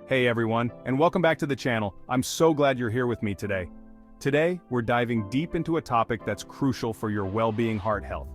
Hey everyone, and welcome back to the channel. I'm so glad you're here with me today. Today, we're diving deep into a topic that's crucial for your well-being heart health.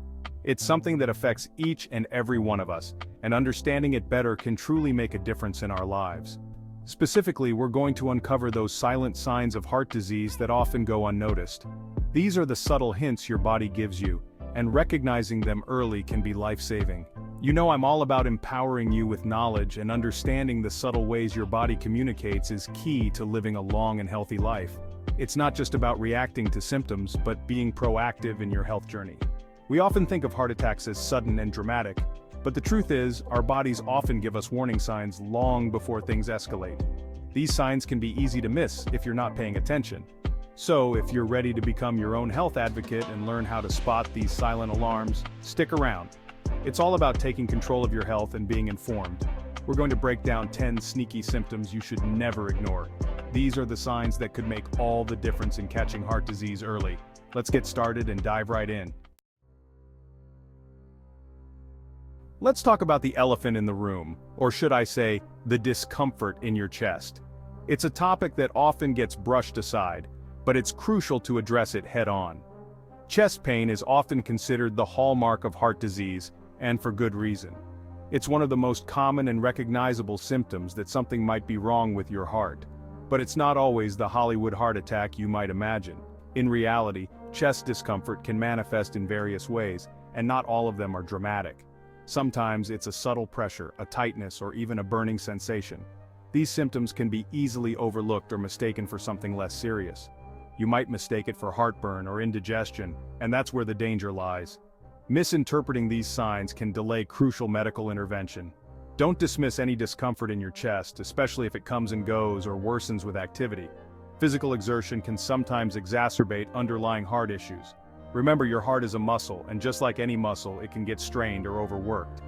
It's something that affects each and every one of us, and understanding it better can truly make a difference in our lives. Specifically, we're going to uncover those silent signs of heart disease that often go unnoticed. These are the subtle hints your body gives you, and recognizing them early can be life-saving. You know, I'm all about empowering you with knowledge, and understanding the subtle ways your body communicates is key to living a long and healthy life. It's not just about reacting to symptoms, but being proactive in your health journey. We often think of heart attacks as sudden and dramatic, but the truth is, our bodies often give us warning signs long before things escalate. These signs can be easy to miss if you're not paying attention. So, if you're ready to become your own health advocate and learn how to spot these silent alarms, stick around. It's all about taking control of your health and being informed. We're going to break down 10 sneaky symptoms you should never ignore. These are the signs that could make all the difference in catching heart disease early. Let's get started and dive right in. Let's talk about the elephant in the room, or should I say, the discomfort in your chest. It's a topic that often gets brushed aside, but it's crucial to address it head-on. Chest pain is often considered the hallmark of heart disease, and for good reason. It's one of the most common and recognizable symptoms that something might be wrong with your heart. But it's not always the Hollywood heart attack you might imagine. In reality, chest discomfort can manifest in various ways, and not all of them are dramatic. Sometimes it's a subtle pressure, a tightness, or even a burning sensation. These symptoms can be easily overlooked or mistaken for something less serious. You might mistake it for heartburn or indigestion, and that's where the danger lies. Misinterpreting these signs can delay crucial medical intervention. Don't dismiss any discomfort in your chest, especially if it comes and goes or worsens with activity. Physical exertion can sometimes exacerbate underlying heart issues. Remember, your heart is a muscle, and just like any muscle, it can get strained or overworked.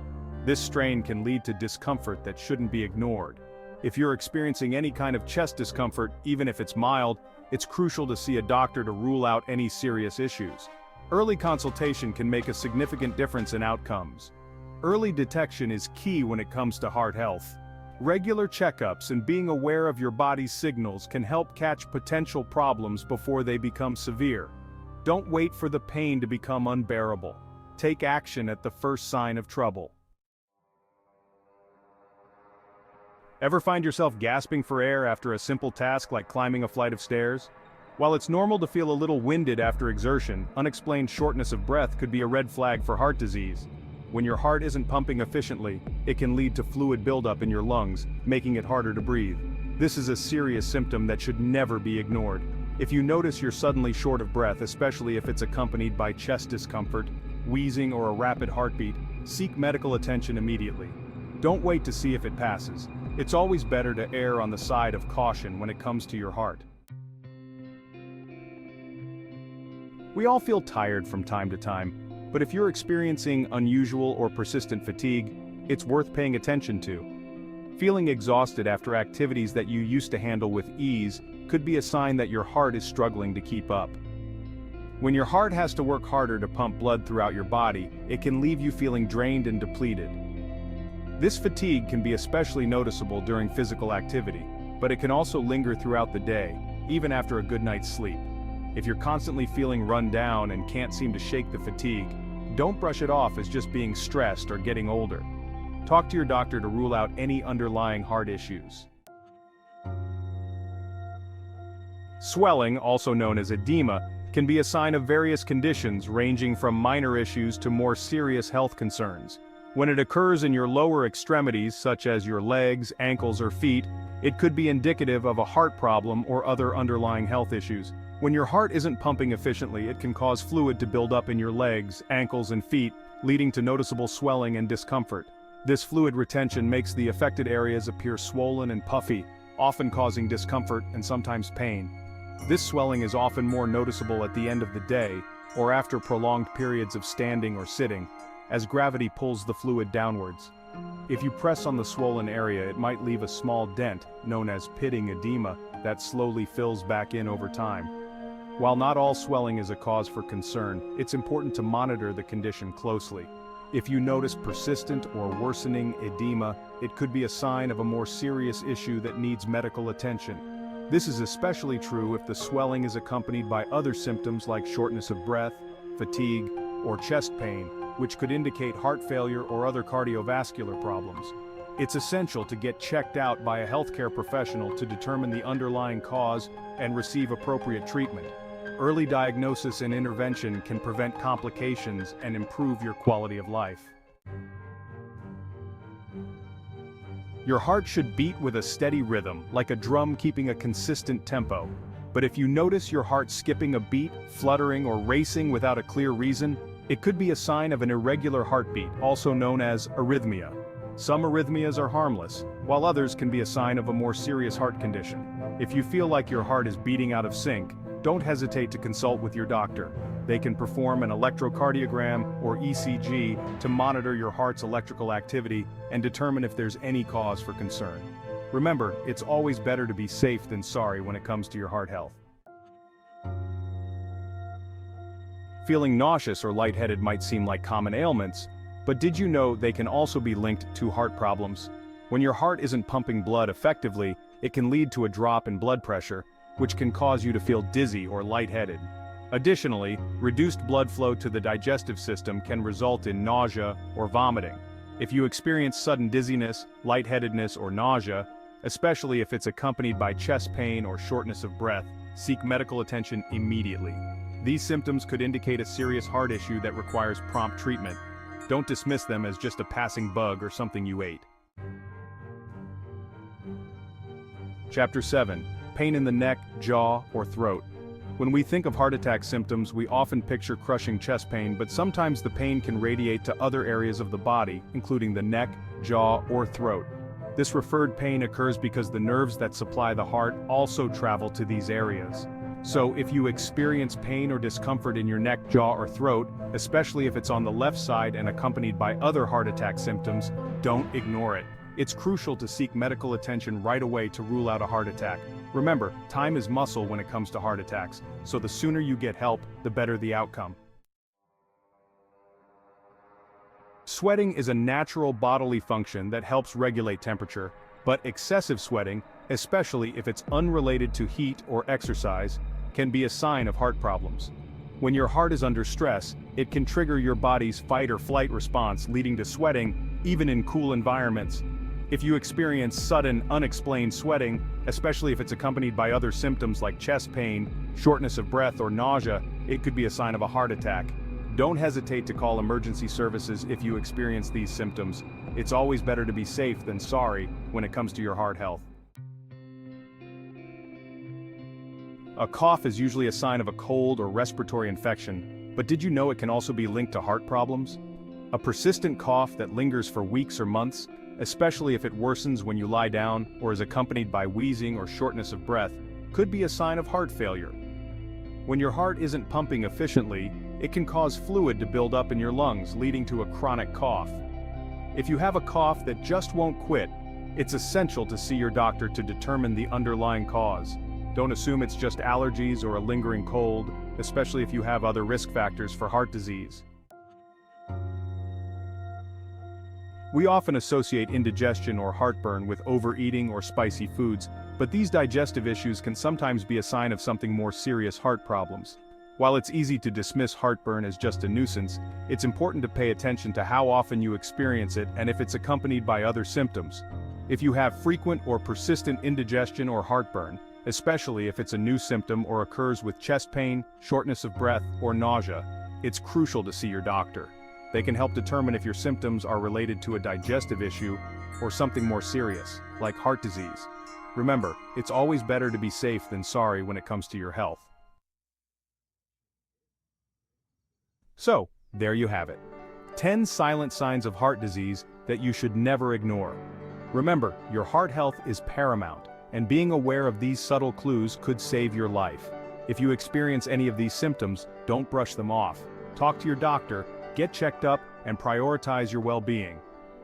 This strain can lead to discomfort that shouldn't be ignored. If you're experiencing any kind of chest discomfort, even if it's mild, it's crucial to see a doctor to rule out any serious issues. Early consultation can make a significant difference in outcomes. Early detection is key when it comes to heart health. Regular checkups and being aware of your body's signals can help catch potential problems before they become severe. Don't wait for the pain to become unbearable. Take action at the first sign of trouble. Ever find yourself gasping for air after a simple task like climbing a flight of stairs? While it's normal to feel a little winded after exertion, unexplained shortness of breath could be a red flag for heart disease. When your heart isn't pumping efficiently, it can lead to fluid buildup in your lungs, making it harder to breathe. This is a serious symptom that should never be ignored. If you notice you're suddenly short of breath, especially if it's accompanied by chest discomfort, wheezing, or a rapid heartbeat, seek medical attention immediately. Don't wait to see if it passes. It's always better to err on the side of caution when it comes to your heart. We all feel tired from time to time, but if you're experiencing unusual or persistent fatigue, it's worth paying attention to. Feeling exhausted after activities that you used to handle with ease could be a sign that your heart is struggling to keep up. When your heart has to work harder to pump blood throughout your body, it can leave you feeling drained and depleted. This fatigue can be especially noticeable during physical activity, but it can also linger throughout the day, even after a good night's sleep. If you're constantly feeling run down and can't seem to shake the fatigue, don't brush it off as just being stressed or getting older. Talk to your doctor to rule out any underlying heart issues. Swelling, also known as edema, can be a sign of various conditions ranging from minor issues to more serious health concerns. When it occurs in your lower extremities, such as your legs, ankles, or feet, it could be indicative of a heart problem or other underlying health issues. When your heart isn't pumping efficiently, it can cause fluid to build up in your legs, ankles, and feet, leading to noticeable swelling and discomfort. This fluid retention makes the affected areas appear swollen and puffy, often causing discomfort and sometimes pain. This swelling is often more noticeable at the end of the day, or after prolonged periods of standing or sitting, as gravity pulls the fluid downwards. If you press on the swollen area, it might leave a small dent, known as pitting edema, that slowly fills back in over time. While not all swelling is a cause for concern, it's important to monitor the condition closely. If you notice persistent or worsening edema, it could be a sign of a more serious issue that needs medical attention. This is especially true if the swelling is accompanied by other symptoms like shortness of breath, fatigue, or chest pain, which could indicate heart failure or other cardiovascular problems. It's essential to get checked out by a healthcare professional to determine the underlying cause and receive appropriate treatment. Early diagnosis and intervention can prevent complications and improve your quality of life. Your heart should beat with a steady rhythm, like a drum keeping a consistent tempo. But if you notice your heart skipping a beat, fluttering, or racing without a clear reason, it could be a sign of an irregular heartbeat, also known as arrhythmia. Some arrhythmias are harmless, while others can be a sign of a more serious heart condition. If you feel like your heart is beating out of sync, don't hesitate to consult with your doctor. They can perform an electrocardiogram or ECG to monitor your heart's electrical activity and determine if there's any cause for concern. Remember, it's always better to be safe than sorry when it comes to your heart health. Feeling nauseous or lightheaded might seem like common ailments, but did you know they can also be linked to heart problems? When your heart isn't pumping blood effectively, it can lead to a drop in blood pressure, which can cause you to feel dizzy or lightheaded. Additionally, reduced blood flow to the digestive system can result in nausea or vomiting. If you experience sudden dizziness, lightheadedness, or nausea, especially if it's accompanied by chest pain or shortness of breath, seek medical attention immediately. These symptoms could indicate a serious heart issue that requires prompt treatment. Don't dismiss them as just a passing bug or something you ate. Chapter 7. Pain in the neck, jaw, or throat. When we think of heart attack symptoms, we often picture crushing chest pain, but sometimes the pain can radiate to other areas of the body, including the neck, jaw, or throat. This referred pain occurs because the nerves that supply the heart also travel to these areas. So if you experience pain or discomfort in your neck, jaw, or throat, especially if it's on the left side and accompanied by other heart attack symptoms, don't ignore it. It's crucial to seek medical attention right away to rule out a heart attack. Remember, time is muscle when it comes to heart attacks, so the sooner you get help, the better the outcome. Sweating is a natural bodily function that helps regulate temperature, but excessive sweating, especially if it's unrelated to heat or exercise, can be a sign of heart problems. When your heart is under stress, it can trigger your body's fight or flight response, leading to sweating, even in cool environments. If you experience sudden, unexplained sweating, especially if it's accompanied by other symptoms like chest pain, shortness of breath, or nausea, it could be a sign of a heart attack. Don't hesitate to call emergency services if you experience these symptoms. It's always better to be safe than sorry when it comes to your heart health. A cough is usually a sign of a cold or respiratory infection, but did you know it can also be linked to heart problems? A persistent cough that lingers for weeks or months, especially if it worsens when you lie down or is accompanied by wheezing or shortness of breath, could be a sign of heart failure. When your heart isn't pumping efficiently, it can cause fluid to build up in your lungs, leading to a chronic cough. If you have a cough that just won't quit, it's essential to see your doctor to determine the underlying cause. Don't assume it's just allergies or a lingering cold, especially if you have other risk factors for heart disease. We often associate indigestion or heartburn with overeating or spicy foods, but these digestive issues can sometimes be a sign of something more serious: heart problems. While it's easy to dismiss heartburn as just a nuisance, it's important to pay attention to how often you experience it and if it's accompanied by other symptoms. If you have frequent or persistent indigestion or heartburn, especially if it's a new symptom or occurs with chest pain, shortness of breath, or nausea, it's crucial to see your doctor. They can help determine if your symptoms are related to a digestive issue or something more serious, like heart disease. Remember, it's always better to be safe than sorry when it comes to your health. So, there you have it. 10 silent signs of heart disease that you should never ignore. Remember, your heart health is paramount, and being aware of these subtle clues could save your life. If you experience any of these symptoms, don't brush them off. Talk to your doctor, get checked up, and prioritize your well-being.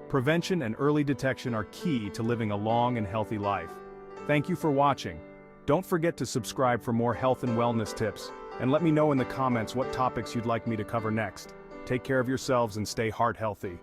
Prevention and early detection are key to living a long and healthy life. Thank you for watching. Don't forget to subscribe for more health and wellness tips, and let me know in the comments what topics you'd like me to cover next. Take care of yourselves and stay heart healthy.